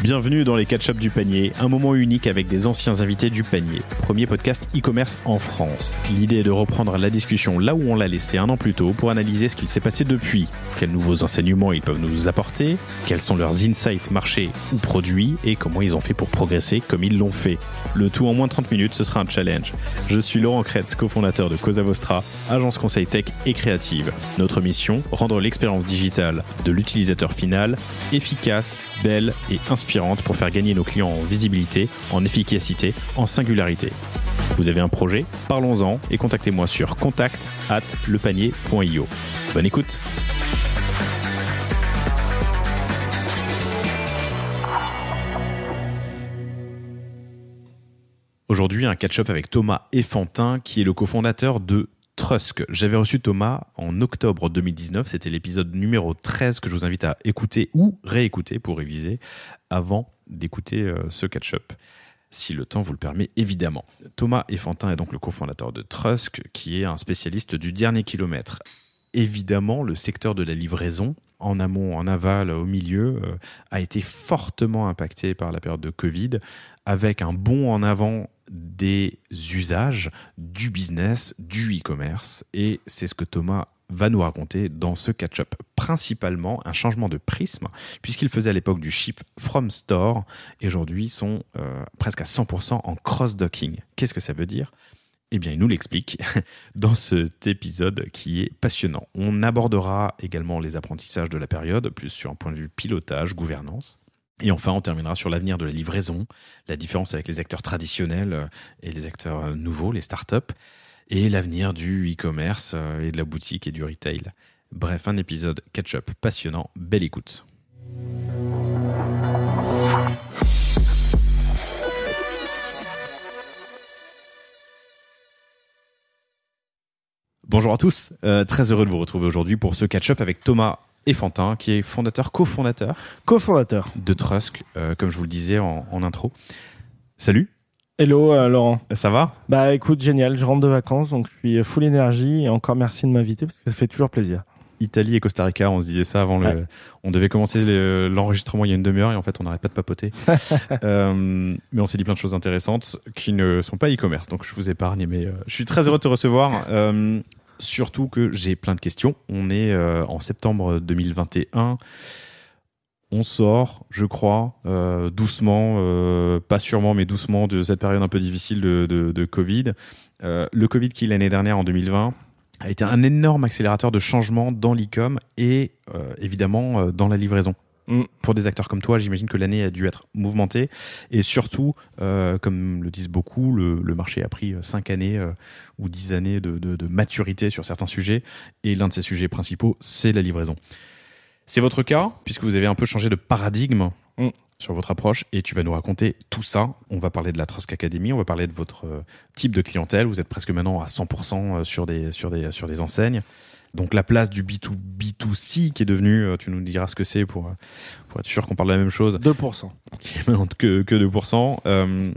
Bienvenue dans les catch-up du panier, un moment unique avec des anciens invités du panier. Premier podcast e-commerce en France. L'idée est de reprendre la discussion là où on l'a laissé un an plus tôt pour analyser ce qu'il s'est passé depuis. Quels nouveaux enseignements ils peuvent nous apporter, quels sont leurs insights marchés ou produits et comment ils ont fait pour progresser comme ils l'ont fait. Le tout en moins de 30 minutes, ce sera un challenge. Je suis Laurent Kretz, cofondateur de Cosa Vostra, agence conseil tech et créative. Notre mission, rendre l'expérience digitale de l'utilisateur final efficace, belle et inspirante pour faire gagner nos clients en visibilité, en efficacité, en singularité. Vous avez un projet? Parlons-en et contactez-moi sur contact@lepanier.io. Bonne écoute. Aujourd'hui, un catch-up avec Thomas Effantin, qui est le cofondateur de Trusk. J'avais reçu Thomas en octobre 2019. C'était l'épisode numéro 13 que je vous invite à écouter ou réécouter pour réviser avant d'écouter ce catch-up, si le temps vous le permet, évidemment. Thomas Effantin est donc le cofondateur de Trusk, qui est un spécialiste du dernier kilomètre. Évidemment, le secteur de la livraison, en amont, en aval, au milieu, a été fortement impacté par la période de Covid, avec un bond en avant des usages, du business, du e-commerce. Et c'est ce que Thomas va nous raconter dans ce catch-up. Principalement un changement de prisme, puisqu'il faisait à l'époque du ship from store, et aujourd'hui ils sont presque à 100% en cross-docking. Qu'est-ce que ça veut dire ? Eh bien, il nous l'explique dans cet épisode qui est passionnant. On abordera également les apprentissages de la période, plus sur un point de vue pilotage, gouvernance. Et enfin, on terminera sur l'avenir de la livraison, la différence avec les acteurs traditionnels et les acteurs nouveaux, les startups, et l'avenir du e-commerce et de la boutique et du retail. Bref, un épisode catch-up passionnant. Belle écoute. Bonjour à tous, très heureux de vous retrouver aujourd'hui pour ce catch-up avec Thomas Effantin, qui est cofondateur de Trusk, comme je vous le disais en intro. Salut. Hello Laurent. Ça va ? Bah écoute, génial, je rentre de vacances, donc je suis full énergie et encore merci de m'inviter parce que ça fait toujours plaisir. Italie et Costa Rica, on se disait ça avant on devait commencer l'enregistrement il y a une demi-heure et en fait on n'arrête pas de papoter. Mais on s'est dit plein de choses intéressantes qui ne sont pas e-commerce, donc je vous épargne, mais je suis très heureux de te recevoir. Surtout que j'ai plein de questions. On est en septembre 2021. On sort, je crois, doucement, pas sûrement, mais doucement, de cette période un peu difficile de Covid. Le Covid qui, l'année dernière, en 2020, a été un énorme accélérateur de changement dans l'e-com et évidemment dans la livraison. Pour des acteurs comme toi, j'imagine que l'année a dû être mouvementée et surtout, comme le disent beaucoup, le marché a pris 5 années ou 10 années de maturité sur certains sujets et l'un de ces sujets principaux, c'est la livraison. C'est votre cas, puisque vous avez un peu changé de paradigme sur votre approche et tu vas nous raconter tout ça. On va parler de la Trusk Academy, on va parler de votre type de clientèle. Vous êtes presque maintenant à 100% sur des enseignes. Donc la place du B2B2C qui est devenu, tu nous diras ce que c'est pour être sûr qu'on parle de la même chose. 2%. Qui est maintenant que 2%.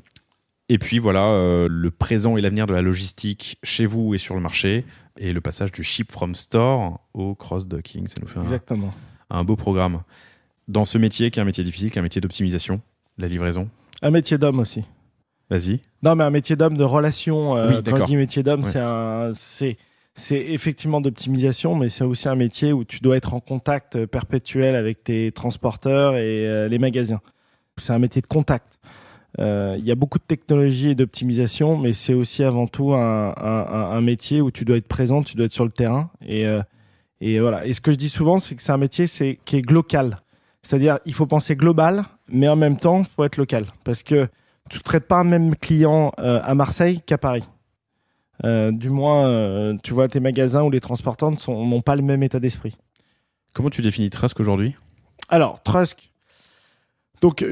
Et puis voilà, le présent et l'avenir de la logistique chez vous et sur le marché. Et le passage du ship from store au cross-docking. Ça nous fait Exactement. Un beau programme. Dans ce métier qui est un métier difficile, qui est un métier d'optimisation, la livraison. Un métier d'homme aussi. Vas-y. Non, mais un métier d'homme de relation. Oui, quand je dis métier d'homme, c'est effectivement d'optimisation, mais c'est aussi un métier où tu dois être en contact perpétuel avec tes transporteurs et les magasins. C'est un métier de contact. Il y a beaucoup de technologie et d'optimisation, mais c'est aussi avant tout un métier où tu dois être présent, tu dois être sur le terrain. Et voilà. Et ce que je dis souvent, c'est que c'est un métier qui est local. C'est-à-dire, il faut penser global, mais en même temps, il faut être local. Parce que tu ne traites pas un même client à Marseille qu'à Paris. Du moins, tu vois, tes magasins ou les transporteurs n'ont pas le même état d'esprit. Comment tu définis Trusk aujourd'hui ? Alors, Trusk, donc,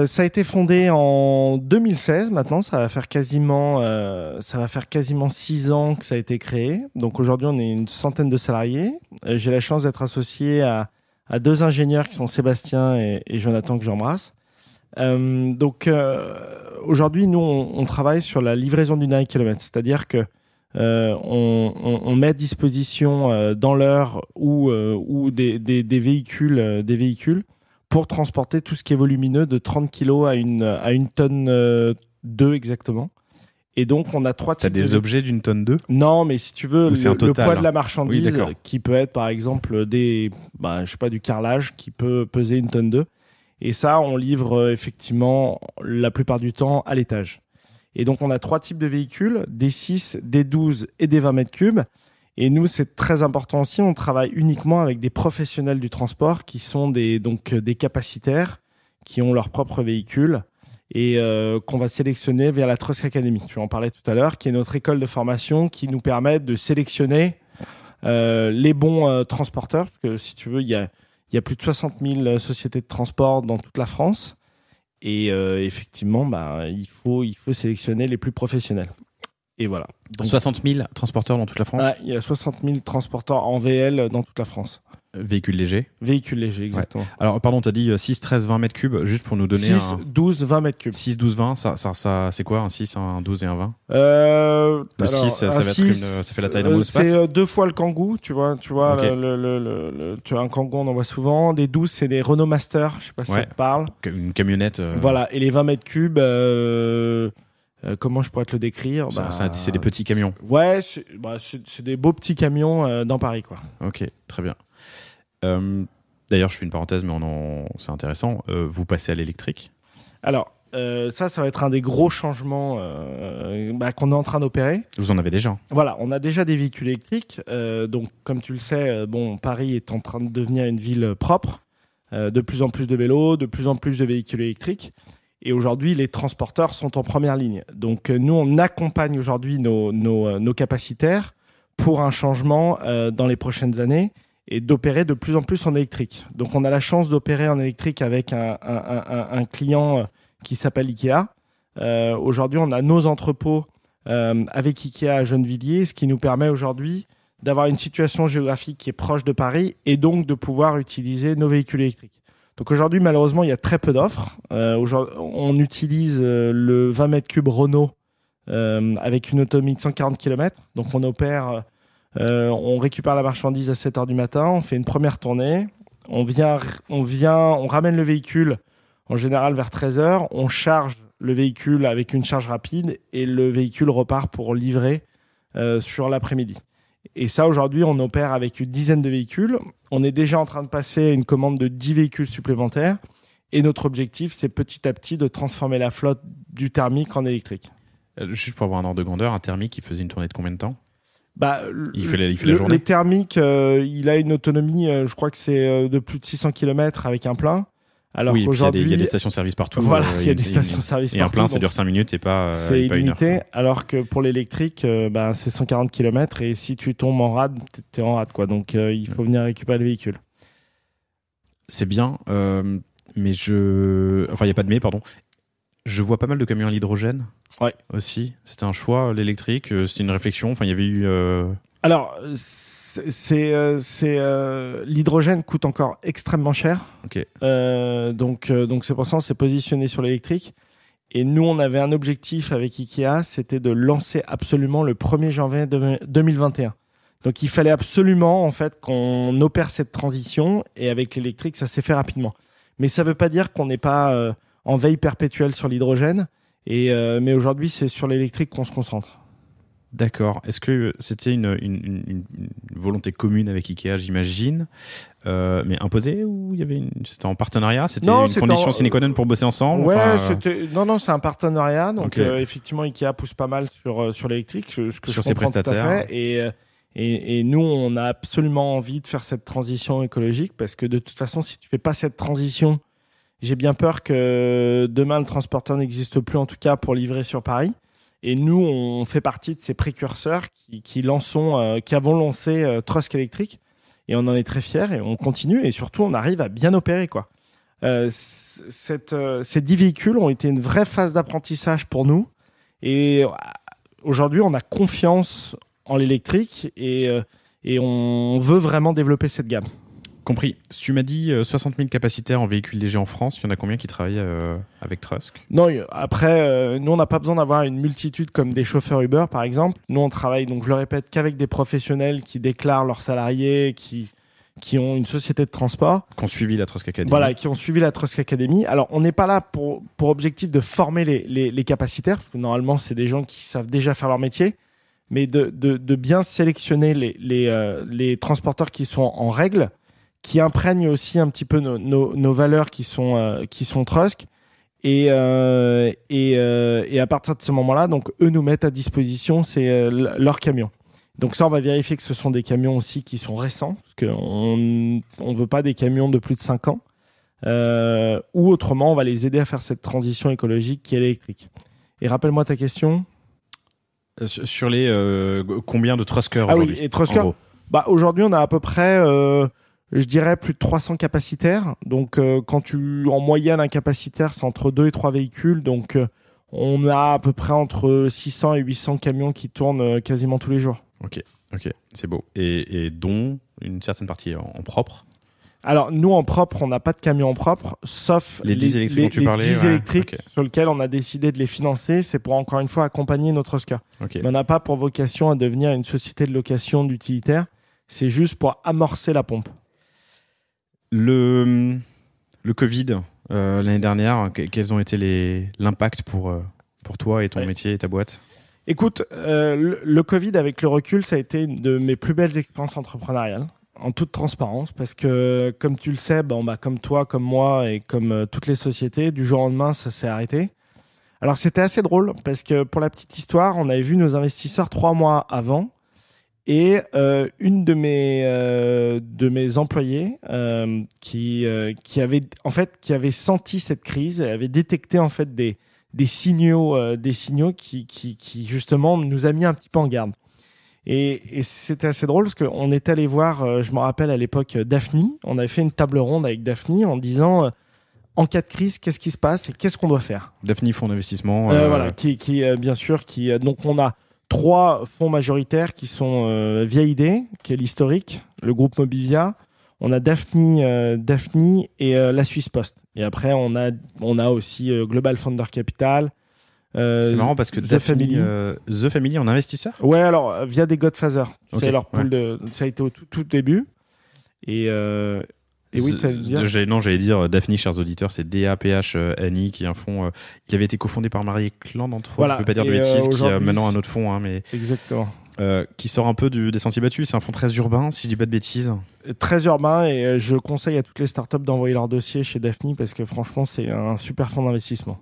ça a été fondé en 2016. Maintenant, ça va faire quasiment 6 ans que ça a été créé. Donc, aujourd'hui, on est une centaine de salariés. J'ai la chance d'être associé à 2 ingénieurs qui sont Sébastien et Jonathan, que j'embrasse. Aujourd'hui, nous, on travaille sur la livraison du dernier kilomètre. C'est-à-dire que on met à disposition dans l'heure ou des véhicules pour transporter tout ce qui est volumineux de 30 kilos à une tonne 2 exactement. Et donc, on a 3 types. T'as des objets d'une tonne 2 ? Non, mais si tu veux, le poids de la marchandise, oui, qui peut être par exemple du carrelage qui peut peser une tonne 2. Et ça, on livre effectivement la plupart du temps à l'étage. Et donc, on a 3 types de véhicules, des 6, des 12 et des 20 mètres cubes. Et nous, c'est très important aussi, on travaille uniquement avec des professionnels du transport qui sont des capacitaires, qui ont leur propre véhicule et qu'on va sélectionner via la Trusk Academy. Tu en parlais tout à l'heure, qui est notre école de formation qui nous permet de sélectionner les bons transporteurs. Parce que si tu veux, il y a plus de 60 000 sociétés de transport dans toute la France. Et effectivement, il faut sélectionner les plus professionnels. Et voilà. Donc, 60 000 transporteurs dans toute la France ? Il y a 60 000 transporteurs en VL dans toute la France. Véhicules légers ? Véhicules légers, exactement. Ouais. Alors, pardon, tu as dit 6, 13, 20 mètres cubes, juste pour nous donner 6, 12, 20 mètres cubes. 6, 12, 20, ça c'est quoi un 6, un 12 et un 20 ? Le 6, ça fait la taille d'un monospace ? C'est 2 fois le Kangoo, tu vois okay. Tu as un Kangoo, on en voit souvent. Des 12, c'est des Renault Master, je sais pas si ça te parle. Une camionnette. Voilà, et les 20 mètres cubes... comment je pourrais te le décrire ? C'est des petits camions. Ouais, c'est des beaux petits camions dans Paris, quoi. Ok, très bien. D'ailleurs, je fais une parenthèse, mais c'est intéressant. Vous passez à l'électrique ? Alors, ça va être un des gros changements qu'on est en train d'opérer. Vous en avez déjà ? Voilà, on a déjà des véhicules électriques. Donc, comme tu le sais, Paris est en train de devenir une ville propre. De plus en plus de vélos, de plus en plus de véhicules électriques. Et aujourd'hui, les transporteurs sont en première ligne. Donc, nous, on accompagne aujourd'hui nos capacitaires pour un changement dans les prochaines années et d'opérer de plus en plus en électrique. Donc, on a la chance d'opérer en électrique avec un client qui s'appelle Ikea. Aujourd'hui, on a nos entrepôts avec Ikea à Gennevilliers, ce qui nous permet aujourd'hui d'avoir une situation géographique qui est proche de Paris et donc de pouvoir utiliser nos véhicules électriques. Donc aujourd'hui, malheureusement, il y a très peu d'offres. On utilise le 20 mètres cubes Renault avec une autonomie de 140 km. Donc on opère, on récupère la marchandise à 7h du matin, on fait une première tournée, on ramène le véhicule en général vers 13h, on charge le véhicule avec une charge rapide et le véhicule repart pour livrer sur l'après-midi. Et ça, aujourd'hui, on opère avec une dizaine de véhicules. On est déjà en train de passer une commande de 10 véhicules supplémentaires. Et notre objectif, c'est petit à petit de transformer la flotte du thermique en électrique. Juste pour avoir un ordre de grandeur, un thermique, il faisait une tournée de combien de temps ? Il fait la journée. Les thermiques, il a une autonomie, je crois que c'est de plus de 600 km avec un plein. Alors qu'aujourd'hui, il y a des stations-service partout. Voilà, il y a des stations-service partout. Et un plein, ça dure 5 minutes et pas c'est pas illimité, 1 heure. Alors que pour l'électrique, c'est 140 km et si tu tombes en rade, t'es en rade, quoi. Donc, il faut venir récupérer le véhicule. C'est bien, mais il n'y a pas de mais, pardon. Je vois pas mal de camions à l'hydrogène. Ouais. Aussi. C'était un choix, l'électrique. C'était une réflexion. Enfin, il y avait eu... Alors... l'hydrogène coûte encore extrêmement cher. Okay. Donc c'est pour ça qu'on s'est positionné sur l'électrique. Et nous, on avait un objectif avec Ikea, c'était de lancer absolument le 1er janvier 2021. Donc il fallait absolument en fait qu'on opère cette transition et avec l'électrique, ça s'est fait rapidement. Mais ça ne veut pas dire qu'on n'est pas en veille perpétuelle sur l'hydrogène. Mais aujourd'hui, c'est sur l'électrique qu'on se concentre. D'accord. Est-ce que c'était une volonté commune avec Ikea, j'imagine, mais imposée, ou c'était en partenariat ? C'était une condition sine qua non pour bosser ensemble ? Ouais, c'est un partenariat. Donc effectivement, Ikea pousse pas mal sur l'électrique, ce que sur je ses comprends prestataires. Tout à fait. Et nous, on a absolument envie de faire cette transition écologique parce que de toute façon, si tu fais pas cette transition, j'ai bien peur que demain le transporteur n'existe plus, en tout cas pour livrer sur Paris. Et nous, on fait partie de ces précurseurs qui avons lancé Trusk électrique. Et on en est très fiers et on continue. Et surtout, on arrive à bien opérer, quoi. Ces 10 véhicules ont été une vraie phase d'apprentissage pour nous. Et aujourd'hui, on a confiance en l'électrique et on veut vraiment développer cette gamme. Compris. Tu m'as dit 60 000 capacitaires en véhicules légers en France. Il y en a combien qui travaillent avec Trusk ? Non, après, nous, on n'a pas besoin d'avoir une multitude comme des chauffeurs Uber, par exemple. Nous, on travaille, donc je le répète, qu'avec des professionnels qui déclarent leurs salariés, qui qui ont une société de transport. Qui ont suivi la Trust Academy. Voilà, qui ont suivi la Trust Academy. Alors, on n'est pas là pour objectif de former les capacitaires, parce que normalement, c'est des gens qui savent déjà faire leur métier, mais de bien sélectionner les transporteurs qui sont en règle, qui imprègnent aussi un petit peu nos valeurs qui sont Trust. Et à partir de ce moment-là, donc eux nous mettent à disposition leurs camions. Donc ça, on va vérifier que ce sont des camions aussi qui sont récents, parce qu'on veut pas des camions de plus de 5 ans. Ou autrement, on va les aider à faire cette transition écologique qui est électrique. Et rappelle-moi ta question. Sur les combien de Truskers aujourd'hui? Oui, et Truskers, aujourd'hui, on a à peu près, je dirais, plus de 300 capacitaires. Donc, en moyenne, un capacitaire, c'est entre 2 et 3 véhicules. Donc, on a à peu près entre 600 et 800 camions qui tournent quasiment tous les jours. Ok, c'est beau. Et dont une certaine partie en propre. Alors, nous, en propre, on n'a pas de camions en propre, sauf les 10 électriques dont tu parlais. Les 10 électriques sur lesquels on a décidé de les financer. C'est pour, encore une fois, accompagner notre Oscar. Okay. Mais on n'a pas pour vocation à devenir une société de location d'utilitaires. C'est juste pour amorcer la pompe. Le Covid, l'année dernière, quels ont été l'impact pour toi et ton métier et ta boîte? Écoute, le Covid, avec le recul, ça a été une de mes plus belles expériences entrepreneuriales, en toute transparence, parce que, comme tu le sais, comme toi, comme moi et comme toutes les sociétés, du jour au lendemain, ça s'est arrêté. Alors, c'était assez drôle, parce que pour la petite histoire, on avait vu nos investisseurs 3 mois avant, et une de mes employés qui avait senti cette crise, avait détecté en fait des signaux qui justement nous a mis un petit peu en garde. Et c'était assez drôle parce qu'on est allé voir, je me rappelle à l'époque, Daphne. On avait fait une table ronde avec Daphne en disant en cas de crise, qu'est-ce qui se passe et qu'est-ce qu'on doit faire. Daphne, fonds d'investissement. Voilà, bien sûr, donc on a 3 fonds majoritaires qui sont Vieille Idée, qui est l'historique, le groupe Mobivia. On a Daphne et la Suisse Post. Et après, on a aussi Global Founder Capital. C'est marrant parce que The Family en investisseur. Ouais, alors via des Godfather. Okay, c'est leur pool ça a été au tout début. Et oui, tu allais dire. J'allais dire Daphne, chers auditeurs, c'est DAPHNI qui est un fonds qui avait été cofondé par Marie Clan d'entre eux. Voilà. Je ne peux pas dire de bêtises, qui a maintenant un autre fonds, mais exactement. Qui sort un peu des sentiers battus. C'est un fonds très urbain, si je dis pas de bêtises. Très urbain, et je conseille à toutes les startups d'envoyer leur dossier chez Daphne parce que franchement, c'est un super fonds d'investissement.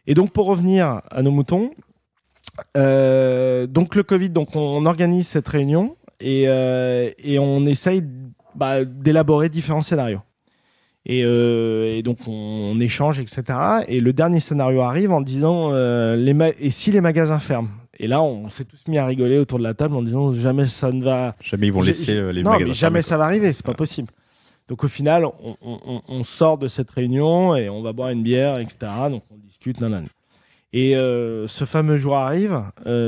Et donc, pour revenir à nos moutons, donc le Covid, donc on organise cette réunion et on essaye d'élaborer différents scénarios. Et donc on échange, etc. Et le dernier scénario arrive en disant et si les magasins ferment? Et là, on s'est tous mis à rigoler autour de la table en disant jamais ça ne va. Jamais ils vont laisser les magasins. Non, mais jamais ça va arriver, c'est pas possible. Donc au final, on sort de cette réunion et on va boire une bière, etc. Donc on discute, Et ce fameux jour arrive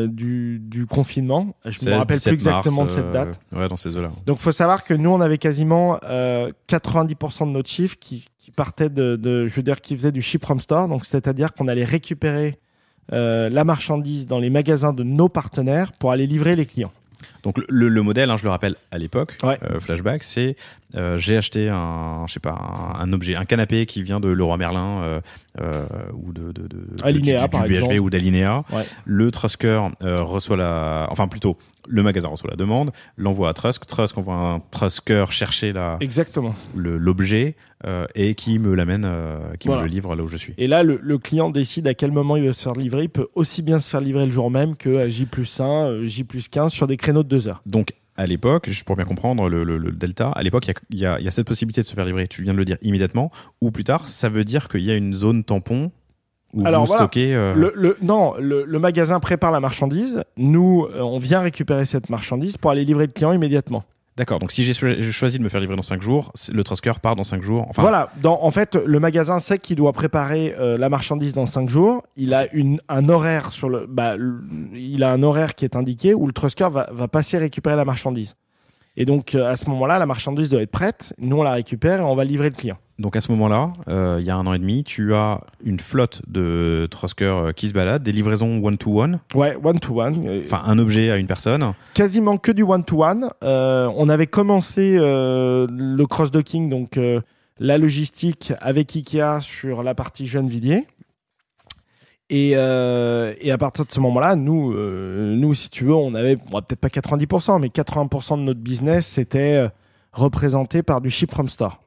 du confinement. Je me rappelle plus exactement de cette date. Ouais, dans ces eaux-là. Donc faut savoir que nous, on avait quasiment 90% de notre chiffre qui partait qui faisait du ship from store. Donc c'est-à-dire qu'on allait récupérer la marchandise dans les magasins de nos partenaires pour aller livrer les clients. Donc le modèle, je le rappelle à l'époque, ouais. Flashback, c'est j'ai acheté un objet, un canapé qui vient de Leroy Merlin ou de Alinea, du BHV ou d'Alinea. Ouais. Le Trusker reçoit le magasin reçoit la demande, l'envoie à Trusk envoie un Trusker chercher exactement l'objet et qui me l'amène, me le livre là où je suis. Et là, le client décide à quel moment il veut se faire livrer. Il peut aussi bien se faire livrer le jour même que à J+1, J+15 sur des créneaux de 2 heures. Donc, à l'époque, juste pour bien comprendre le delta, à l'époque, il y a cette possibilité de se faire livrer, tu viens de le dire, immédiatement, ou plus tard, ça veut dire qu'il y a une zone tampon où vous stockez... Le magasin prépare la marchandise. Nous, on vient récupérer cette marchandise pour aller livrer le client immédiatement. D'accord, donc si j'ai choisi de me faire livrer dans 5 jours, le Trusker part dans 5 jours. Enfin... Voilà, en fait, le magasin sait qu'il doit préparer la marchandise dans 5 jours. Il a un horaire il a un horaire qui est indiqué où le Trusker va passer récupérer la marchandise. Et donc, à ce moment-là, la marchandise doit être prête. Nous, on la récupère et on va livrer le client. Donc à ce moment-là, il y a 1 an et demi, tu as une flotte de Trusker qui se baladent, des livraisons one-to-one. Ouais, one-to-one. Enfin, un objet à une personne. Quasiment que du one-to-one. On avait commencé le cross-docking, donc la logistique avec Ikea sur la partie Gennevilliers. Et à partir de ce moment-là, nous, si tu veux, on avait peut-être pas 90%, mais 80% de notre business, c'était représenté par du ship from store.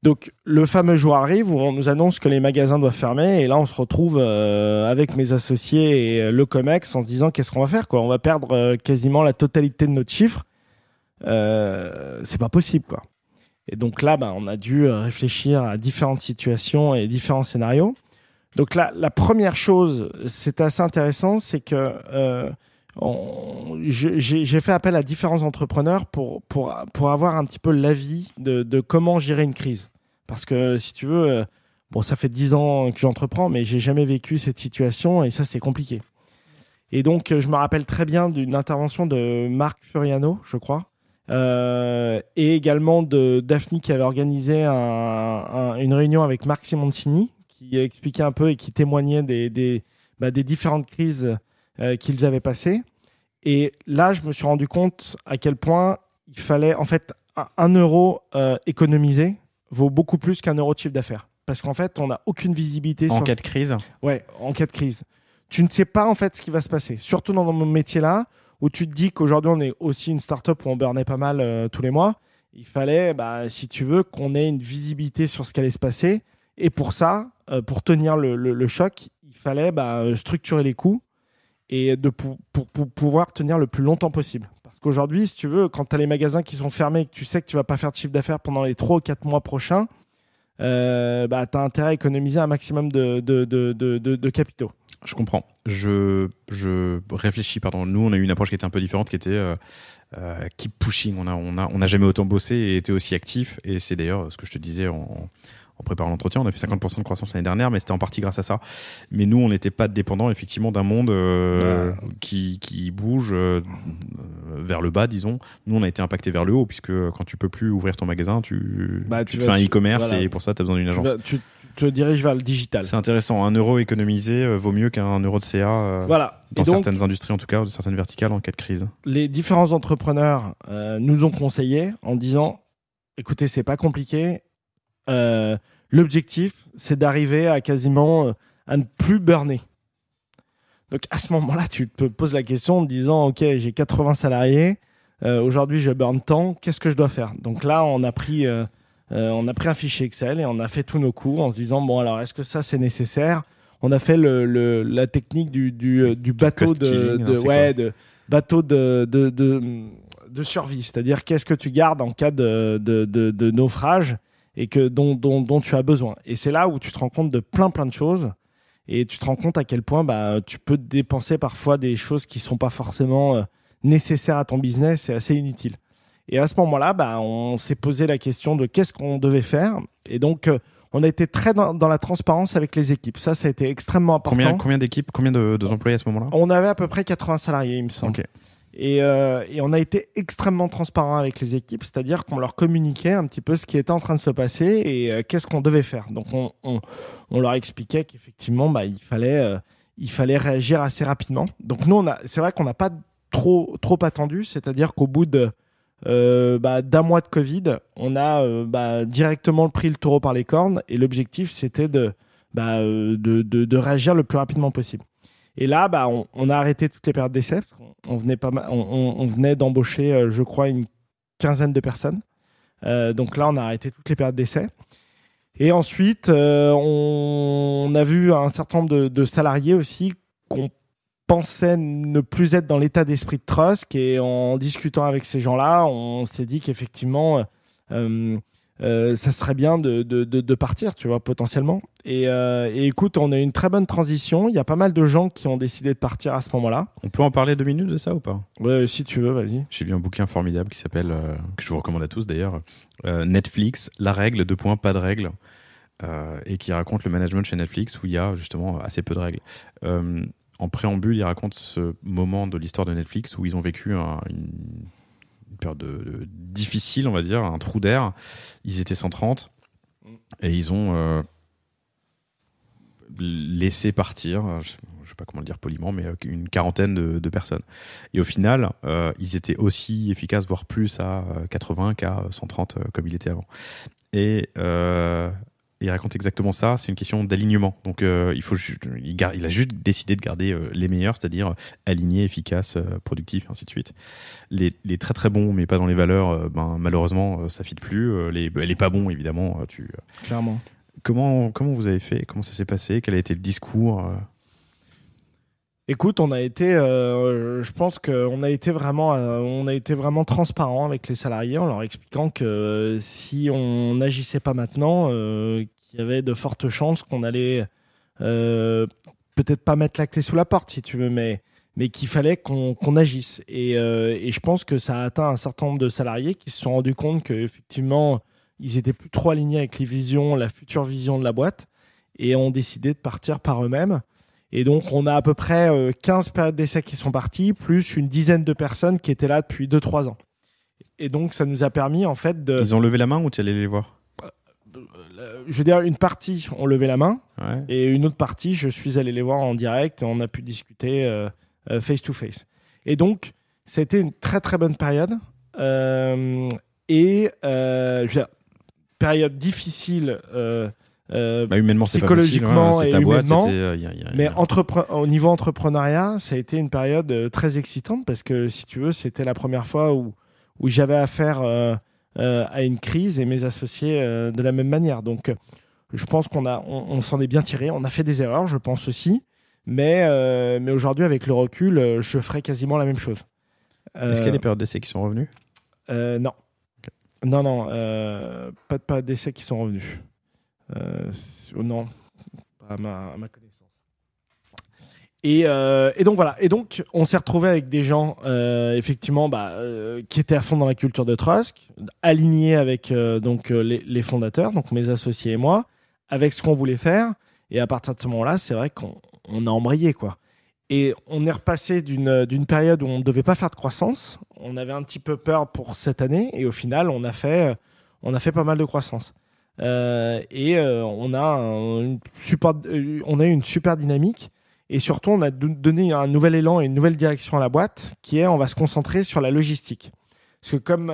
Donc, le fameux jour arrive où on nous annonce que les magasins doivent fermer. Et là, on se retrouve avec mes associés et le COMEX en se disant qu'est-ce qu'on va faire, quoi. On va perdre quasiment la totalité de notre chiffre. C'est pas possible, quoi. Et donc là, on a dû réfléchir à différentes situations et différents scénarios. Donc là, la première chose, c'est assez intéressant, c'est que j'ai fait appel à différents entrepreneurs pour avoir un petit peu l'avis de comment gérer une crise. Parce que si tu veux, ça fait 10 ans que j'entreprends, mais j'ai jamais vécu cette situation et ça, c'est compliqué. Et donc, je me rappelle très bien d'une intervention de Marc Furiano, je crois, et également de Daphne qui avait organisé une réunion avec Marc Simoncini qui expliquait un peu et qui témoignait des différentes crises qu'ils avaient passées. Et là, je me suis rendu compte à quel point il fallait, en fait, 1 euro économisé vaut beaucoup plus qu'1 euro de chiffre d'affaires. Parce qu'en fait, on n'a aucune visibilité. En cas de crise ? Ouais, en cas de crise. Tu ne sais pas, en fait, ce qui va se passer. Surtout dans mon métier-là, où tu te dis qu'aujourd'hui, on est aussi une start-up où on burnait pas mal tous les mois. Il fallait, si tu veux, qu'on ait une visibilité sur ce qui allait se passer. Et pour ça, pour tenir le choc, il fallait structurer les coûts et pour pouvoir tenir le plus longtemps possible. Parce qu'aujourd'hui, si tu veux, quand tu as les magasins qui sont fermés et que tu sais que tu ne vas pas faire de chiffre d'affaires pendant les 3 ou 4 mois prochains, tu as intérêt à économiser un maximum de capitaux. Je comprends. Je réfléchis, pardon. Nous, on a eu une approche qui était un peu différente, qui était keep pushing. On n'a jamais autant bossé et été aussi actif. Et c'est d'ailleurs ce que je te disais en préparant l'entretien. On a fait 50% de croissance l'année dernière, mais c'était en partie grâce à ça. Mais nous, on n'était pas dépendants, effectivement, d'un monde qui bouge vers le bas, disons. Nous, on a été impacté vers le haut, puisque quand tu peux plus ouvrir ton magasin, tu fais un e-commerce, voilà. Et pour ça, tu as besoin d'une agence. Tu te diriges vers le digital. C'est intéressant. 1 euro économisé vaut mieux qu'1 euro de CA voilà. Dans certaines industries, en tout cas, ou certaines verticales, en cas de crise. Les différents entrepreneurs nous ont conseillé en disant, écoutez, c'est pas compliqué. L'objectif, c'est d'arriver à quasiment à ne plus burner. Donc à ce moment-là, tu te poses la question en te disant, ok, j'ai 80 salariés, aujourd'hui je burn tant, qu'est-ce que je dois faire? Donc là, on a pris un fichier Excel et on a fait tous nos coûts en se disant, bon alors est-ce que ça c'est nécessaire? On a fait la technique du bateau bateau de survie, c'est-à-dire qu'est-ce que tu gardes en cas de naufrage et dont tu as besoin. Et c'est là où tu te rends compte de plein de choses et tu te rends compte à quel point tu peux dépenser parfois des choses qui ne sont pas forcément nécessaires à ton business et assez inutiles. Et à ce moment-là, on s'est posé la question de qu'est-ce qu'on devait faire. Et donc, on a été très dans la transparence avec les équipes. Ça a été extrêmement important. Combien d'équipes, combien d'employés à ce moment-là? On avait à peu près 80 salariés, il me semble. Okay. Et on a été extrêmement transparent avec les équipes, c'est-à-dire qu'on leur communiquait un petit peu ce qui était en train de se passer et qu'est-ce qu'on devait faire. Donc on leur expliquait qu'effectivement il fallait réagir assez rapidement. Donc nous c'est vrai qu'on n'a pas trop attendu, c'est-à-dire qu'au bout d'un mois de Covid, on a directement pris le taureau par les cornes et l'objectif c'était de réagir le plus rapidement possible. Et là, on a arrêté toutes les périodes d'essai. On venait d'embaucher, je crois, une quinzaine de personnes. Donc là, on a arrêté toutes les périodes d'essai. Et ensuite, on a vu un certain nombre de salariés aussi qu'on pensait ne plus être dans l'état d'esprit de Trust. Et en discutant avec ces gens-là, on s'est dit qu'effectivement, ça serait bien de partir, tu vois, potentiellement. Et écoute, on a eu une très bonne transition. Il y a pas mal de gens qui ont décidé de partir à ce moment-là. On peut en parler 2 minutes de ça ou pas? Ouais, si tu veux, vas-y. J'ai lu un bouquin formidable qui s'appelle, que je vous recommande à tous d'ailleurs, Netflix, la règle, pas de règles, et qui raconte le management chez Netflix où il y a justement assez peu de règles. En préambule, il raconte ce moment de l'histoire de Netflix où ils ont vécu une période difficile, on va dire, un trou d'air. Ils étaient 130 et ils ont laissé partir, je ne sais pas comment le dire poliment, mais une quarantaine de personnes. Et au final, ils étaient aussi efficaces, voire plus à 80 qu'à 130 comme il était avant. Et il raconte exactement ça, c'est une question d'alignement. Donc il a juste décidé de garder les meilleurs, c'est-à-dire alignés, efficaces, productifs, et ainsi de suite. Les très très bons, mais pas dans les valeurs, malheureusement, ça ne fit plus. Les pas bons, évidemment, Clairement. Comment vous avez fait? Comment ça s'est passé? Quel a été le discours? Écoute, on a été, je pense qu'on a été vraiment transparent avec les salariés en leur expliquant que si on n'agissait pas maintenant, qu'il y avait de fortes chances qu'on allait peut-être pas mettre la clé sous la porte, si tu veux, mais qu'il fallait qu'on agisse. Et je pense que ça a atteint un certain nombre de salariés qui se sont rendus compte qu'effectivement, ils étaient plus trop alignés avec la future vision de la boîte et ont décidé de partir par eux-mêmes. Et donc, on a à peu près 15 périodes d'essai qui sont parties, plus une dizaine de personnes qui étaient là depuis 2-3 ans. Et donc, ça nous a permis, en fait, de... Ils ont levé la main ou tu allais les voir? Je veux dire, une partie ont levé la main, ouais. Et une autre partie, je suis allé les voir en direct et on a pu discuter face-to-face. Et donc, ça a été une très, très bonne période. Je veux dire, période difficile... humainement, c'est psychologiquement pas facile, et humainement, mais boîte, au niveau entrepreneuriat, ça a été une période très excitante parce que, si tu veux, c'était la première fois où j'avais affaire à une crise et mes associés de la même manière. Donc, je pense on s'en est bien tiré. On a fait des erreurs, je pense aussi, mais aujourd'hui, avec le recul, je ferai quasiment la même chose. Est-ce qu'il y a des périodes d'essai qui sont revenues? Non. Okay. Non, pas de périodes d'essai qui sont revenus. Non, pas à ma connaissance. Et donc voilà. Et donc on s'est retrouvé avec des gens effectivement qui étaient à fond dans la culture de Trust, alignés avec les fondateurs, donc mes associés et moi, avec ce qu'on voulait faire. Et à partir de ce moment-là, c'est vrai qu'on a embrayé, quoi. Et on est repassé d'une période où on ne devait pas faire de croissance. On avait un petit peu peur pour cette année, et au final, on a fait pas mal de croissance. On a eu une super dynamique et surtout on a donné un nouvel élan et une nouvelle direction à la boîte qui est on va se concentrer sur la logistique parce que comme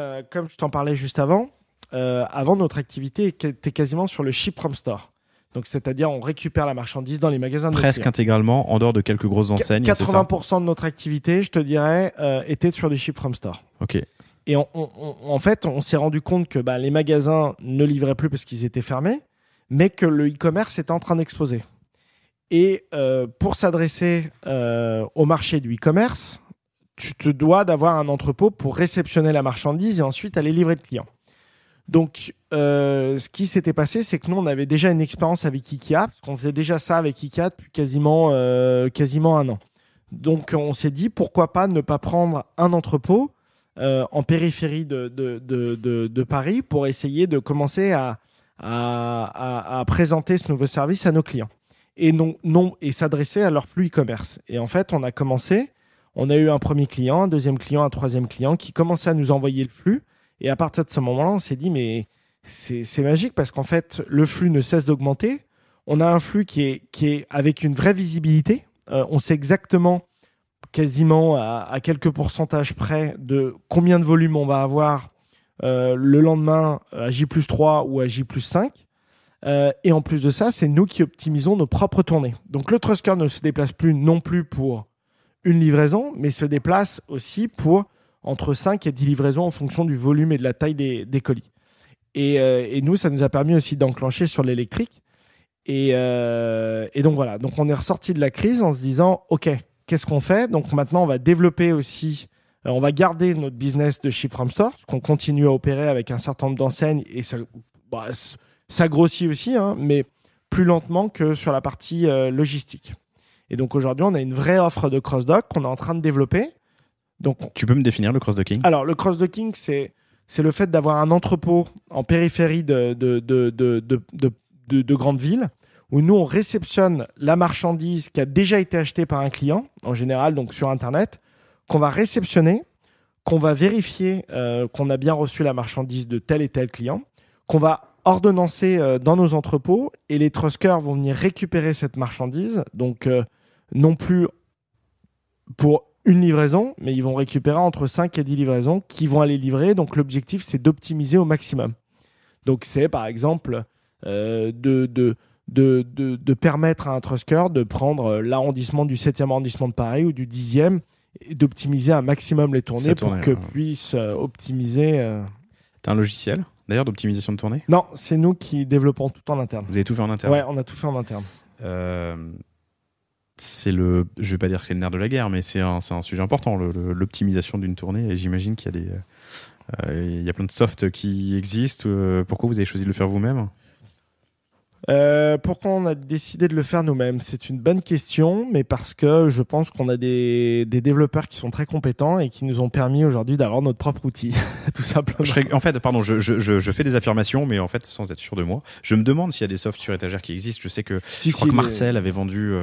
je t'en parlais juste avant notre activité était quasiment sur le ship from store, donc c'est-à-dire on récupère la marchandise dans les magasins de presque intégralement en dehors de quelques grosses enseignes. 80% de notre activité, je te dirais, était sur du ship from store. Ok. Et en fait, on s'est rendu compte que les magasins ne livraient plus parce qu'ils étaient fermés, mais que le e-commerce était en train d'exploser. Et pour s'adresser au marché du e-commerce, tu te dois d'avoir un entrepôt pour réceptionner la marchandise et ensuite aller livrer le client. Donc, ce qui s'était passé, c'est que nous, on avait déjà une expérience avec Ikea, parce qu'on faisait déjà ça avec Ikea depuis quasiment 1 an. Donc, on s'est dit, pourquoi pas ne pas prendre un entrepôt en périphérie de Paris pour essayer de commencer à présenter ce nouveau service à nos clients et s'adresser à leur flux e-commerce. Et en fait, on a eu un premier client, un deuxième client, un troisième client qui commençait à nous envoyer le flux. Et à partir de ce moment-là, on s'est dit, mais c'est magique parce qu'en fait, le flux ne cesse d'augmenter. On a un flux qui est avec une vraie visibilité. On sait exactement quasiment à quelques pourcentages près de combien de volume on va avoir le lendemain à J+3 ou à J+5. Et en plus de ça, c'est nous qui optimisons nos propres tournées. Donc le Trusker ne se déplace plus non plus pour une livraison, mais se déplace aussi pour entre 5 et 10 livraisons en fonction du volume et de la taille des colis. Et nous, ça nous a permis aussi d'enclencher sur l'électrique. Et donc voilà, donc on est ressorti de la crise en se disant, OK, qu'est-ce qu'on fait? Donc maintenant, on va développer aussi, on va garder notre business de ship from store, parce qu'on continue à opérer avec un certain nombre d'enseignes et ça grossit aussi, mais plus lentement que sur la partie logistique. Et donc aujourd'hui, on a une vraie offre de cross-dock qu'on est en train de développer. Donc, tu peux me définir le cross-docking? Alors, le cross-docking, c'est le fait d'avoir un entrepôt en périphérie de grandes villes où nous, on réceptionne la marchandise qui a déjà été achetée par un client, en général, donc sur Internet, qu'on va réceptionner, qu'on va vérifier qu'on a bien reçu la marchandise de tel et tel client, qu'on va ordonnancer dans nos entrepôts, et les truskers vont venir récupérer cette marchandise, donc non plus pour une livraison, mais ils vont récupérer entre 5 et 10 livraisons qui vont aller livrer. Donc l'objectif, c'est d'optimiser au maximum. Donc c'est par exemple de permettre à un trusker de prendre l'arrondissement du 7e arrondissement de Paris ou du 10e, et d'optimiser un maximum les tournées pour que puisse optimiser. T'as un logiciel d'ailleurs d'optimisation de tournée ? Non, c'est nous qui développons tout en interne. Vous avez tout fait en interne ? Ouais, on a tout fait en interne. Je vais pas dire que c'est le nerf de la guerre, mais c'est un sujet important, l'optimisation d'une tournée. Et j'imagine qu'il y a il y a plein de softs qui existent. Pourquoi vous avez choisi de le faire vous-même ? Pourquoi on a décidé de le faire nous-mêmes ? C'est une bonne question, mais parce que je pense qu'on a des développeurs qui sont très compétents et qui nous ont permis aujourd'hui d'avoir notre propre outil, tout simplement. En fait, pardon, je fais des affirmations, mais en fait, sans être sûr de moi. Je me demande s'il y a des softs sur étagère qui existent. Je sais que je crois que Marcel avait vendu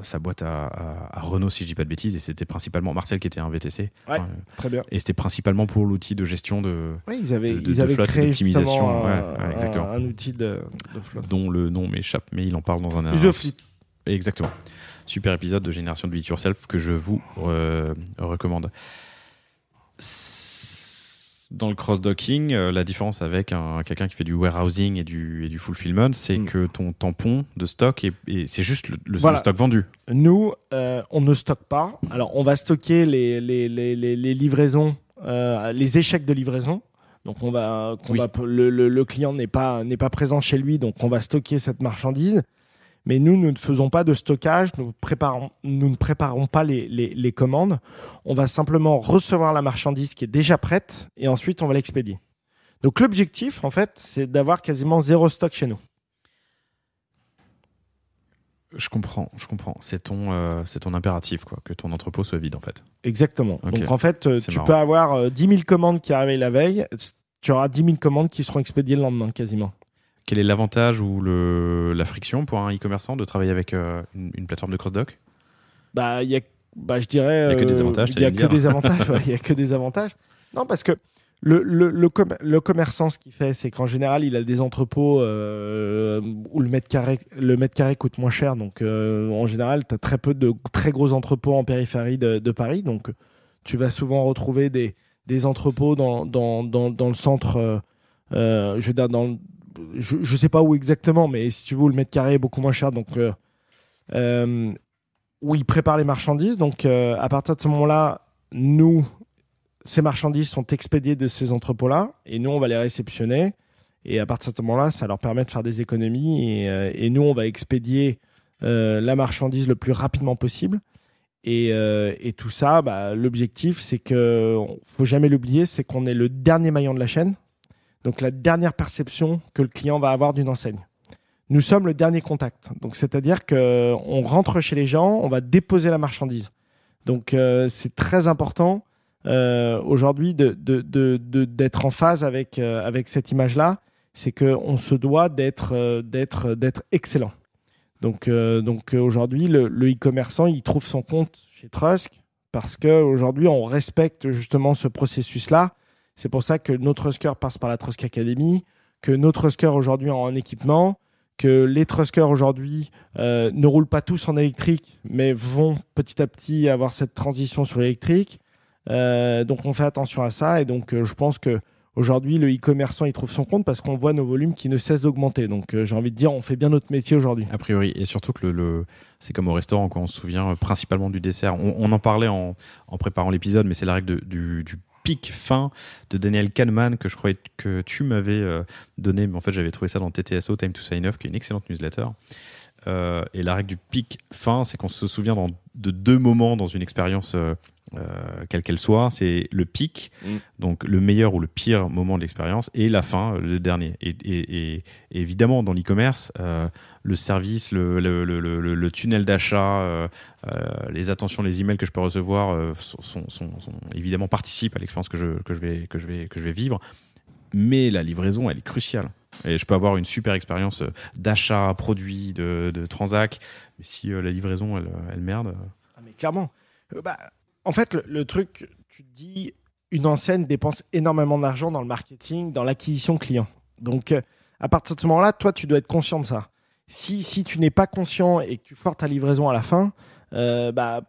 sa boîte à Renault, si je dis pas de bêtises, et c'était principalement Marcel qui était un VTC. Ouais, très bien. Et c'était principalement pour l'outil de gestion de ils avaient flotte, créé d'optimisation, exactement. Un outil de flotte dont le nom m'échappe, mais il en parle dans un Usoflip. Exactement. Super épisode de Génération de It Yourself que je vous recommande. Dans le cross-docking, la différence avec quelqu'un qui fait du warehousing et du fulfillment, c'est que ton tampon de stock, c'est juste le stock vendu. Nous, on ne stocke pas. Alors, on va stocker les livraisons, les échecs de livraison. Donc, le client n'est pas présent chez lui, donc on va stocker cette marchandise. Mais nous ne faisons pas de stockage, nous ne préparons pas les commandes. On va simplement recevoir la marchandise qui est déjà prête et ensuite on va l'expédier. Donc l'objectif, en fait, c'est d'avoir quasiment 0 stock chez nous. Je comprends. C'est ton impératif, quoi, que ton entrepôt soit vide, en fait. Exactement. Okay. Donc en fait, tu peux avoir 10 000 commandes qui arrivent la veille, tu auras 10 000 commandes qui seront expédiées le lendemain, quasiment. Quel est l'avantage ou la friction pour un e-commerçant de travailler avec une plateforme de cross-dock ? Je dirais... Il n'y a que des avantages, il n'y a que des avantages. Il n'y a que des avantages. Non, parce que le commerçant, ce qu'il fait, c'est qu'en général, il a des entrepôts où le mètre carré coûte moins cher. Donc, en général, tu as très peu de très gros entrepôts en périphérie de Paris. Donc, tu vas souvent retrouver des entrepôts dans le centre... je veux dire, je sais pas où exactement, mais si tu veux, le mètre carré est beaucoup moins cher. Donc, où ils préparent les marchandises. Donc, à partir de ce moment-là, ces marchandises sont expédiées de ces entrepôts-là et nous, on va les réceptionner. Et à partir de ce moment-là, ça leur permet de faire des économies. Et nous, on va expédier la marchandise le plus rapidement possible. Et tout ça, l'objectif, c'est que, faut jamais l'oublier, c'est qu'on est le dernier maillon de la chaîne. Donc, la dernière perception que le client va avoir d'une enseigne. Nous sommes le dernier contact. Donc, c'est-à-dire qu'on rentre chez les gens, on va déposer la marchandise. Donc, c'est très important aujourd'hui d'être en phase avec cette image-là. C'est qu'on se doit d'être excellent. Donc aujourd'hui, le e-commerçant, il trouve son compte chez Trusk parce qu'aujourd'hui, on respecte justement ce processus-là. C'est pour ça que nos Truskers passent par la Trusk Academy, que nos Truskers aujourd'hui ont un équipement, que les Truskers aujourd'hui ne roulent pas tous en électrique, mais vont petit à petit avoir cette transition sur l'électrique. Donc on fait attention à ça, et donc je pense qu'aujourd'hui, le e-commerçant, il trouve son compte parce qu'on voit nos volumes qui ne cessent d'augmenter. Donc j'ai envie de dire, on fait bien notre métier aujourd'hui. A priori, et surtout que c'est comme au restaurant, quoi. On se souvient principalement du dessert. On en parlait en préparant l'épisode, mais c'est la règle du pic fin de Daniel Kahneman que je croyais que tu m'avais donné, mais en fait j'avais trouvé ça dans TTSO, Time to Sign Up, qui est une excellente newsletter. Et la règle du pic fin, c'est qu'on se souvient de 2 moments dans une expérience quelle qu'elle soit. C'est le pic, donc le meilleur ou le pire moment de l'expérience, et la fin, le dernier. Et évidemment, dans l'e-commerce, le service, le tunnel d'achat, les attentions, les emails que je peux recevoir sont évidemment participent à l'expérience que je vais vivre. Mais la livraison, elle est cruciale. Et je peux avoir une super expérience d'achat, produit, de transac, mais si la livraison, elle merde... Ah, mais clairement. En fait, le truc, tu te dis, une enseigne dépense énormément d'argent dans le marketing, dans l'acquisition client. Donc, à partir de ce moment-là, toi, tu dois être conscient de ça. Si tu n'es pas conscient et que tu foires ta livraison à la fin,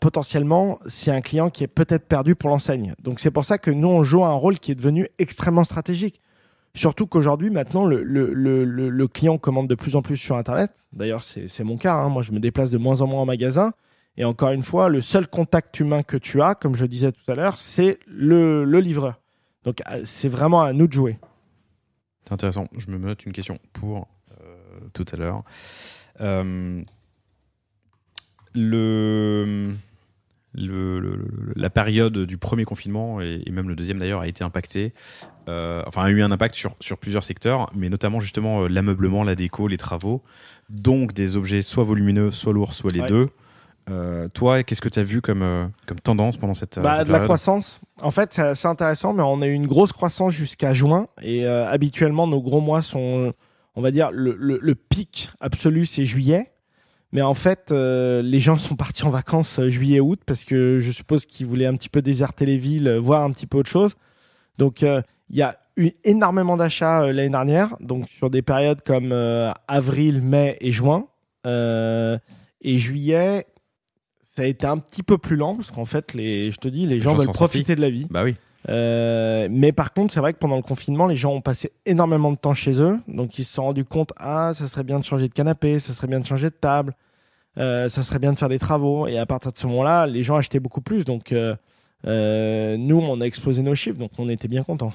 potentiellement, c'est un client qui est peut-être perdu pour l'enseigne. Donc, c'est pour ça que nous, on joue un rôle qui est devenu extrêmement stratégique. Surtout qu'aujourd'hui, maintenant, le client commande de plus en plus sur Internet. D'ailleurs, c'est mon cas. Moi, je me déplace de moins en moins en magasin. Et encore une fois, le seul contact humain que tu as, comme je disais tout à l'heure, c'est le livreur. Donc, c'est vraiment à nous de jouer. C'est intéressant. Je me note une question pour tout à l'heure. La période du premier confinement et même le deuxième d'ailleurs a été impactée, a eu un impact sur plusieurs secteurs, mais notamment justement l'ameublement, la déco, les travaux, donc des objets soit volumineux, soit lourds, soit les deux. Toi, qu'est-ce que tu as vu comme tendance pendant cette période ? De la croissance. En fait, c'est assez intéressant, mais on a eu une grosse croissance jusqu'à juin. Et habituellement, nos gros mois sont, on va dire, le pic absolu, c'est juillet. Mais en fait, les gens sont partis en vacances juillet-août parce que je suppose qu'ils voulaient un petit peu déserter les villes, voir un petit peu autre chose. Donc, il y a eu énormément d'achats l'année dernière, donc sur des périodes comme avril, mai et juin. Et juillet, ça a été un petit peu plus lent parce qu'en fait, les gens veulent profiter de la vie. Bah oui. Mais par contre, c'est vrai que pendant le confinement, les gens ont passé énormément de temps chez eux. Donc, ils se sont rendus compte, ça serait bien de changer de canapé, ça serait bien de changer de table, ça serait bien de faire des travaux. Et à partir de ce moment-là, les gens achetaient beaucoup plus. Donc, nous, on a explosé nos chiffres. Donc, on était bien contents.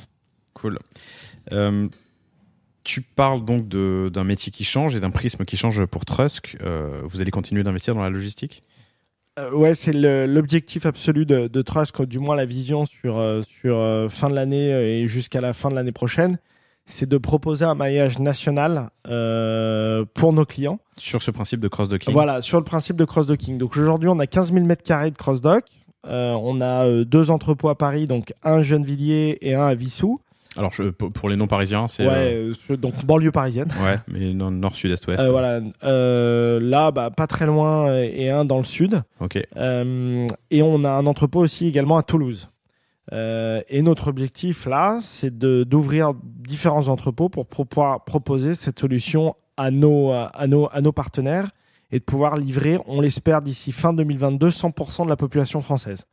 Cool. Tu parles donc d'un métier qui change et d'un prisme qui change pour Trust. Vous allez continuer d'investir dans la logistique ? Ouais, c'est l'objectif absolu de Trust, du moins la vision sur fin de l'année et jusqu'à la fin de l'année prochaine, c'est de proposer un maillage national pour nos clients. Sur ce principe de cross-docking ? Voilà, sur le principe de cross-docking. Donc aujourd'hui, on a 15 000 m² de cross-dock. On a 2 entrepôts à Paris, donc un à Gennevilliers et un à Vissou. Alors, pour les non-parisiens, c'est... donc banlieue parisienne. Ouais, mais nord, sud, est, ouest. Voilà. Là, pas très loin, et un dans le sud. Ok. Et on a un entrepôt aussi également à Toulouse. Et notre objectif, là, c'est d'ouvrir différents entrepôts pour pouvoir proposer cette solution à nos partenaires et de pouvoir livrer, on l'espère, d'ici fin 2022, 100% de la population française.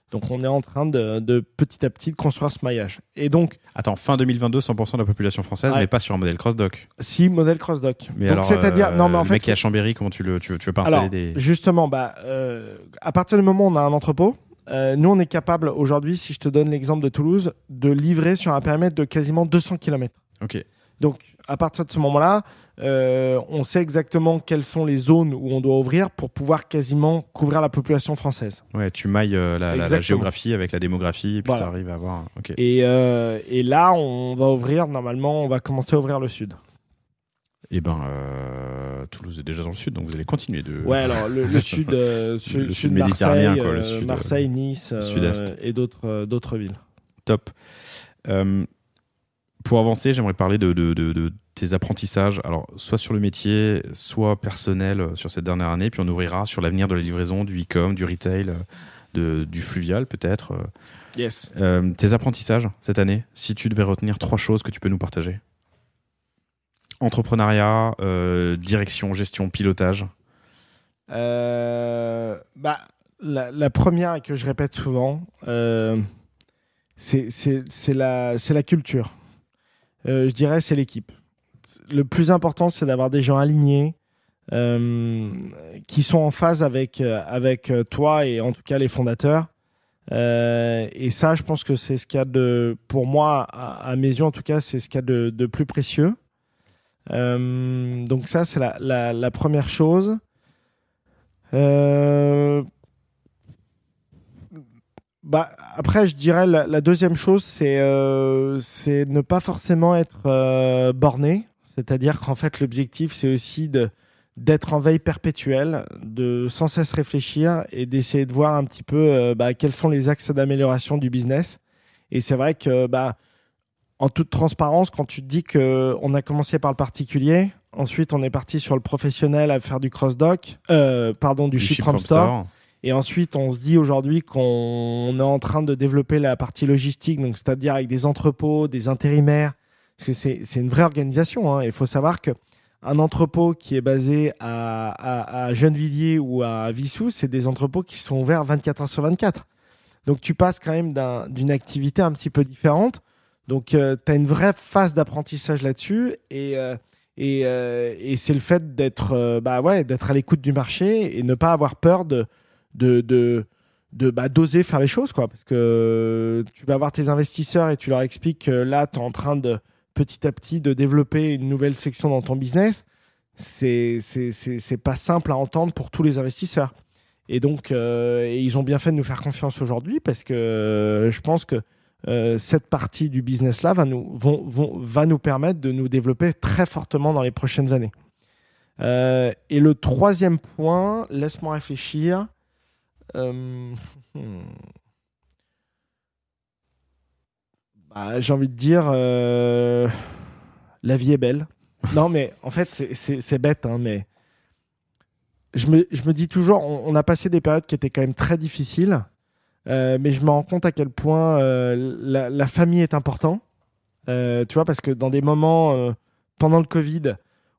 Donc, on est en train de petit à petit de construire ce maillage. Et donc, attends, fin 2022, 100% de la population française, mais pas sur un modèle cross-dock. Si, modèle cross-dock. Mais donc, alors, c'est-à-dire, non, mais en le fait, mec qui est à Chambéry, comment tu veux pas installer des... Justement, à partir du moment où on a un entrepôt, nous, on est capable aujourd'hui, si je te donne l'exemple de Toulouse, de livrer sur un périmètre de quasiment 200 km. Ok. Donc, à partir de ce moment-là, on sait exactement quelles sont les zones où on doit ouvrir pour pouvoir quasiment couvrir la population française. Ouais, tu mailles la géographie avec la démographie et puis tu arrives à avoir... Okay. Et là, on va ouvrir, normalement, on va commencer à ouvrir le sud. Eh ben, Toulouse est déjà dans le sud, donc vous allez continuer de... Ouais, alors le sud, le sud méditerranéen, Marseille, quoi, le sud, Marseille, Nice et d'autres villes. Top. Pour avancer, j'aimerais parler de tes apprentissages, alors soit sur le métier, soit personnel sur cette dernière année, puis on ouvrira sur l'avenir de la livraison, du e-com, du retail, du fluvial peut-être. Yes. Tes apprentissages cette année, si tu devais retenir 3 choses que tu peux nous partager. Entrepreneuriat, direction, gestion, pilotage. La première et que je répète souvent, c'est la culture. Je dirais c'est l'équipe. Le plus important, c'est d'avoir des gens alignés qui sont en phase avec toi et en tout cas les fondateurs. Et ça, je pense que c'est ce qu'il y a pour moi, à mes yeux en tout cas, c'est ce qu'il y a de plus précieux. Donc ça, c'est la première chose. Après, je dirais la deuxième chose, c'est ne pas forcément être borné. C'est-à-dire qu'en fait, l'objectif, c'est aussi d'être en veille perpétuelle, de sans cesse réfléchir et d'essayer de voir un petit peu quels sont les axes d'amélioration du business. Et c'est vrai que, en toute transparence, quand tu te dis qu'on a commencé par le particulier, ensuite on est parti sur le professionnel à faire du cross-dock, du ship from store. Et ensuite, on se dit aujourd'hui qu'on est en train de développer la partie logistique, donc c'est-à-dire avec des entrepôts, des intérimaires, parce que c'est une vraie organisation, hein. Il faut savoir que un entrepôt qui est basé à Gennevilliers ou à Vissou, c'est des entrepôts qui sont ouverts 24 heures sur 24. Donc, tu passes quand même d'une activité un petit peu différente. Donc, tu as une vraie phase d'apprentissage là-dessus. Et c'est le fait d'être à l'écoute du marché et ne pas avoir peur d'oser faire les choses, quoi. Parce que tu vas voir tes investisseurs et tu leur expliques que là, tu es en train de petit à petit de développer une nouvelle section dans ton business. C'est pas simple à entendre pour tous les investisseurs. Et donc, ils ont bien fait de nous faire confiance aujourd'hui parce que je pense que cette partie du business-là va nous permettre de nous développer très fortement dans les prochaines années. Et le troisième point, laisse-moi réfléchir. J'ai envie de dire la vie est belle. Non, mais en fait, c'est bête, hein, mais je me dis toujours, on a passé des périodes qui étaient quand même très difficiles, mais je me rends compte à quel point la famille est important. Tu vois, parce que dans des moments, pendant le Covid,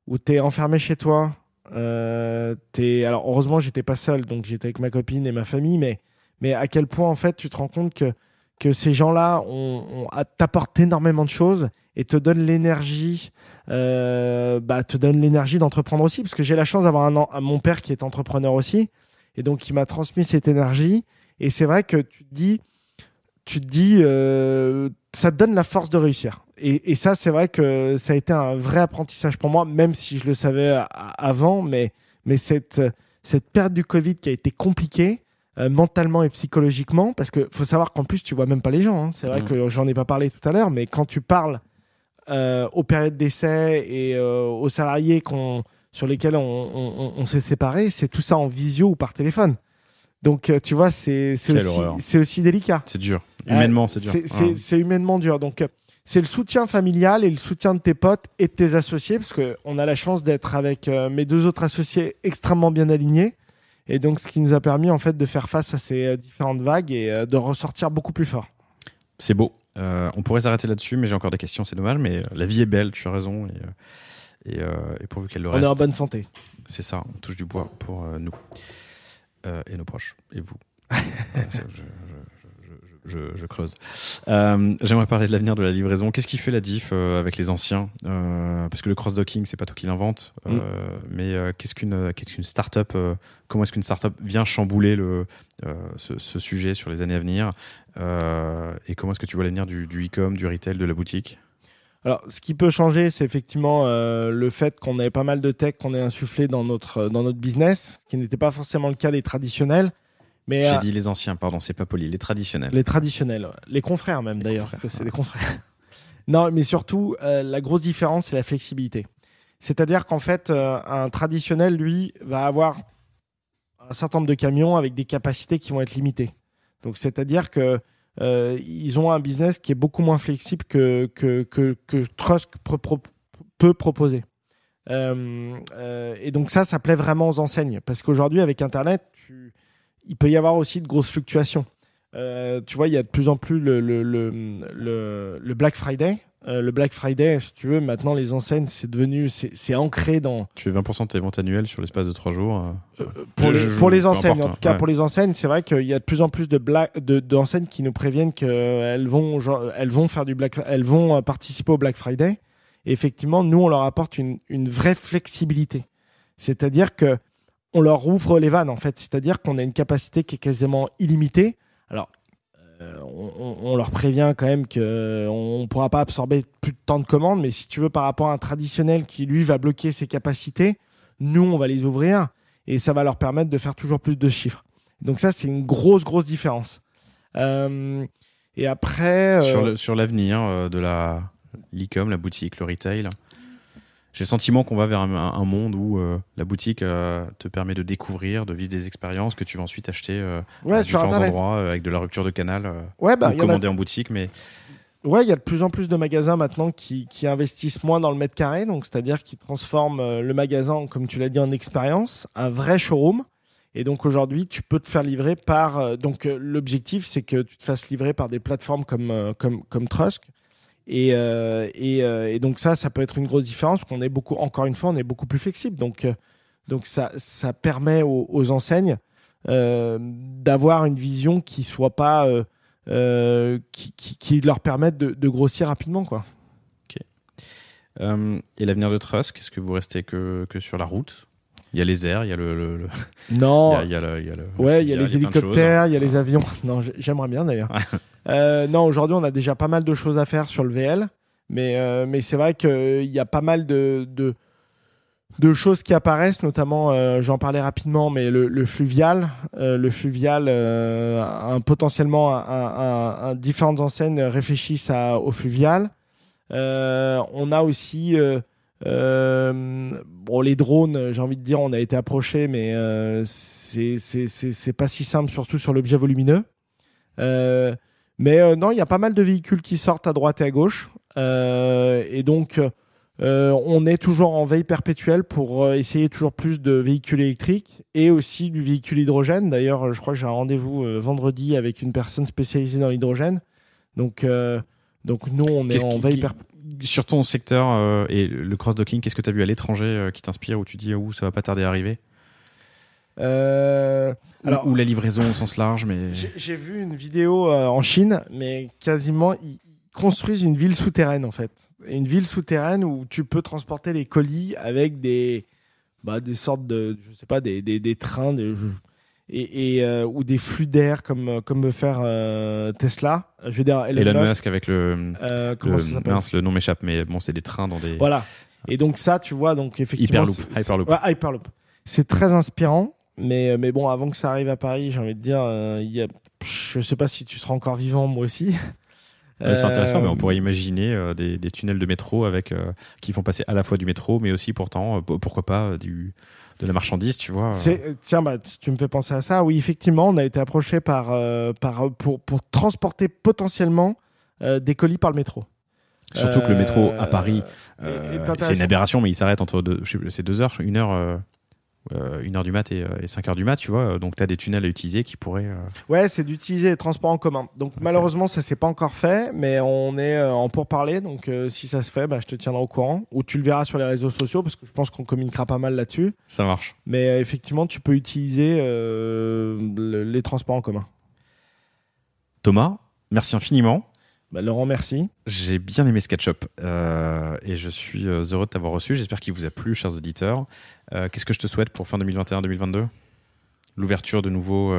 où tu es enfermé chez toi, alors heureusement, j'étais pas seul, donc j'étais avec ma copine et ma famille, mais à quel point, en fait, tu te rends compte que ces gens-là t'apportent énormément de choses et te donnent l'énergie d'entreprendre aussi, parce que j'ai la chance d'avoir mon père qui est entrepreneur aussi, et donc qui m'a transmis cette énergie. Et c'est vrai que tu te dis ça te donne la force de réussir. Et ça, c'est vrai que ça a été un vrai apprentissage pour moi, même si je le savais avant, mais cette période du Covid qui a été compliquée, mentalement et psychologiquement, parce qu'il faut savoir qu'en plus, tu vois même pas les gens, hein. C'est vrai que j'en ai pas parlé tout à l'heure, mais quand tu parles aux périodes d'essai et aux salariés sur lesquels on s'est séparés, c'est tout ça en visio ou par téléphone. Donc, tu vois, c'est aussi délicat. C'est dur. Humainement, c'est dur. C'est humainement dur. Donc, c'est le soutien familial et le soutien de tes potes et de tes associés, parce qu'on a la chance d'être avec mes deux autres associés extrêmement bien alignés. Et donc, ce qui nous a permis, en fait, de faire face à ces différentes vagues et de ressortir beaucoup plus fort. C'est beau. On pourrait s'arrêter là-dessus, mais j'ai encore des questions, c'est dommage. Mais la vie est belle, tu as raison. Et pourvu qu'elle le reste. On est en bonne santé. C'est ça, on touche du bois pour nous. Et nos proches, et vous. Je creuse. J'aimerais parler de l'avenir de la livraison. Qu'est-ce qui fait la diff avec les anciens, parce que le cross-docking, c'est pas toi qui l'invente, mais qu'est-ce qu'une start-up, comment est-ce qu'une start-up vient chambouler ce sujet sur les années à venir, et comment est-ce que tu vois l'avenir du e-com, du retail, de la boutique? Alors, ce qui peut changer, c'est effectivement le fait qu'on ait pas mal de tech qu'on ait insufflé dans notre business, ce qui n'était pas forcément le cas des traditionnels. Mais, j'ai dit les anciens, pardon, c'est pas poli, les traditionnels. Les traditionnels, ouais. Les confrères même d'ailleurs, parce que c'est des confrères. Non, mais surtout, la grosse différence, c'est la flexibilité. C'est-à-dire qu'en fait, un traditionnel, lui, va avoir un certain nombre de camions avec des capacités qui vont être limitées. Donc, c'est-à-dire que ils ont un business qui est beaucoup moins flexible que Trust peut proposer. Et donc ça plaît vraiment aux enseignes. Parce qu'aujourd'hui, avec Internet, il peut y avoir aussi de grosses fluctuations. Tu vois, il y a de plus en plus le Black Friday. Le Black Friday, si tu veux, maintenant, les enseignes, c'est ancré dans... Tu fais 20% de tes ventes annuelles sur l'espace de 3 jours. Pour les enseignes, en tout cas, pour les enseignes, c'est vrai qu'il y a de plus en plus d'enseignes qui nous préviennent qu'elles vont faire elles vont participer au Black Friday. Et effectivement, nous, on leur apporte une vraie flexibilité. C'est-à-dire que on leur ouvre les vannes, en fait. C'est-à-dire qu'on a une capacité qui est quasiment illimitée. Alors, on leur prévient quand même qu'on ne pourra pas absorber plus de temps de commandes, mais si tu veux, par rapport à un traditionnel qui, lui, va bloquer ses capacités, nous, on va les ouvrir et ça va leur permettre de faire toujours plus de chiffres. Donc ça, c'est une grosse différence. Et après... Sur l'avenir de l'e-com, la boutique, le retail, j'ai le sentiment qu'on va vers un monde où la boutique te permet de découvrir, de vivre des expériences que tu vas ensuite acheter à différents endroits avec de la rupture de canal ou commander en boutique. Mais... Ouais, il y a de plus en plus de magasins maintenant qui investissent moins dans le mètre carré, donc c'est-à-dire qui transforment le magasin, comme tu l'as dit, en expérience, un vrai showroom. Et donc aujourd'hui, tu peux te faire livrer par. Donc l'objectif, c'est que tu te fasses livrer par des plateformes comme Trust. Et donc ça peut être une grosse différence. Qu'on est encore une fois, on est beaucoup plus flexible. Donc ça permet aux enseignes d'avoir une vision qui soit pas qui leur permette de grossir rapidement, quoi. Et l'avenir de Trust, est-ce que vous restez que sur la route? Il y a les airs, il y a non, il y a les hélicoptères, il y a les avions. Non, j'aimerais bien d'ailleurs. Non, aujourd'hui, on a déjà pas mal de choses à faire sur le VL, mais c'est vrai qu'il y a pas mal de choses qui apparaissent, notamment, j'en parlais rapidement, mais le fluvial, potentiellement différentes enseignes réfléchissent au fluvial. On a aussi les drones, j'ai envie de dire, on a été approché, mais c'est pas si simple, surtout sur l'objet volumineux. Mais non, il y a pas mal de véhicules qui sortent à droite et à gauche. Et donc, on est toujours en veille perpétuelle pour essayer toujours plus de véhicules électriques et aussi du véhicule hydrogène. D'ailleurs, je crois que j'ai un rendez-vous vendredi avec une personne spécialisée dans l'hydrogène. Donc nous, on est en veille perpétuelle. Sur ton secteur et le cross-docking, qu'est-ce que tu as vu à l'étranger qui t'inspire, où tu dis ça va pas tarder à arriver? Ou la livraison au sens large, mais... J'ai vu une vidéo en Chine, mais quasiment, ils construisent une ville souterraine, en fait. Une ville souterraine où tu peux transporter les colis avec des sortes de, je sais pas, des trains, ou des flux d'air comme veut faire Tesla. Je veux dire, Elon Musk avec comment ça s'appelle ? Le nom m'échappe, mais bon, c'est des trains dans des... Voilà. Et donc ça, tu vois, donc effectivement... Hyperloop. Ouais, Hyperloop. C'est très inspirant, mais bon, avant que ça arrive à Paris, j'ai envie de dire, je sais pas si tu seras encore vivant, moi aussi. C'est intéressant, mais on pourrait imaginer des tunnels de métro qui font passer à la fois du métro, mais aussi pourtant, pourquoi pas, de la marchandise, tu vois. Tiens, tu me fais penser à ça. Oui, effectivement, on a été approché pour transporter potentiellement des colis par le métro. Surtout que le métro à Paris, c'est une aberration, mais il s'arrête entre 2 heures, 1 heure. 1 heure du mat et 5 heures du mat, tu vois. Donc, tu as des tunnels à utiliser qui pourraient... Ouais, c'est d'utiliser les transports en commun. Donc, malheureusement, ça ne s'est pas encore fait, mais on est en pourparlers. Donc, si ça se fait, je te tiendrai au courant. Ou tu le verras sur les réseaux sociaux, parce que je pense qu'on communiquera pas mal là-dessus. Ça marche. Mais effectivement, tu peux utiliser les transports en commun. Thomas, merci infiniment. Laurent, merci. J'ai bien aimé ce catch-up et je suis heureux de t'avoir reçu. J'espère qu'il vous a plu, chers auditeurs. Qu'est-ce que je te souhaite pour fin 2021-2022 ? L'ouverture de nouveaux...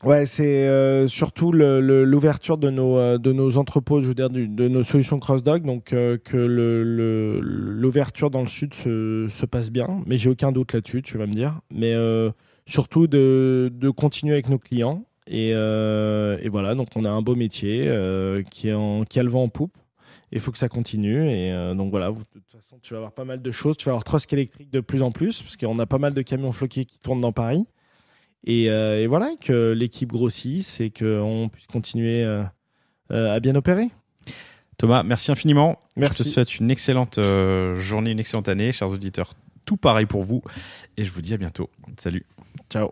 Ouais, c'est surtout l'ouverture de nos entrepôts, je veux dire, de nos solutions CrossDock, donc que l'ouverture dans le sud se passe bien. Mais j'ai aucun doute là-dessus, tu vas me dire. Mais surtout de continuer avec nos clients. Et voilà, donc on a un beau métier qui a le vent en poupe. Il faut que ça continue. Et donc voilà, de toute façon, tu vas avoir pas mal de choses. Tu vas avoir Trust électrique de plus en plus, parce qu'on a pas mal de camions floqués qui tournent dans Paris. Et voilà, que l'équipe grossisse et qu'on puisse continuer à bien opérer. Thomas, merci infiniment. Merci. Je te souhaite une excellente journée, une excellente année. Chers auditeurs, tout pareil pour vous. Et je vous dis à bientôt. Salut. Ciao.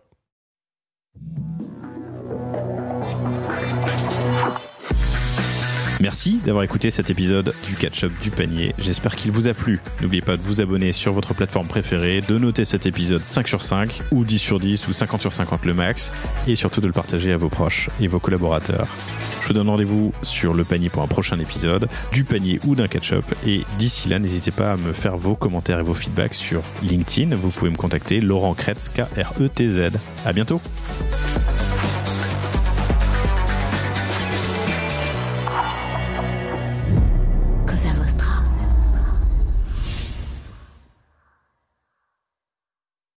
Merci d'avoir écouté cet épisode du Catch-up du panier. J'espère qu'il vous a plu. N'oubliez pas de vous abonner sur votre plateforme préférée, de noter cet épisode 5 sur 5 ou 10 sur 10 ou 50 sur 50 le max et surtout de le partager à vos proches et vos collaborateurs. Je vous donne rendez-vous sur le panier pour un prochain épisode, du panier ou d'un catch-up. Et d'ici là, n'hésitez pas à me faire vos commentaires et vos feedbacks sur LinkedIn. Vous pouvez me contacter, Laurent Kretz, Kretz. À bientôt.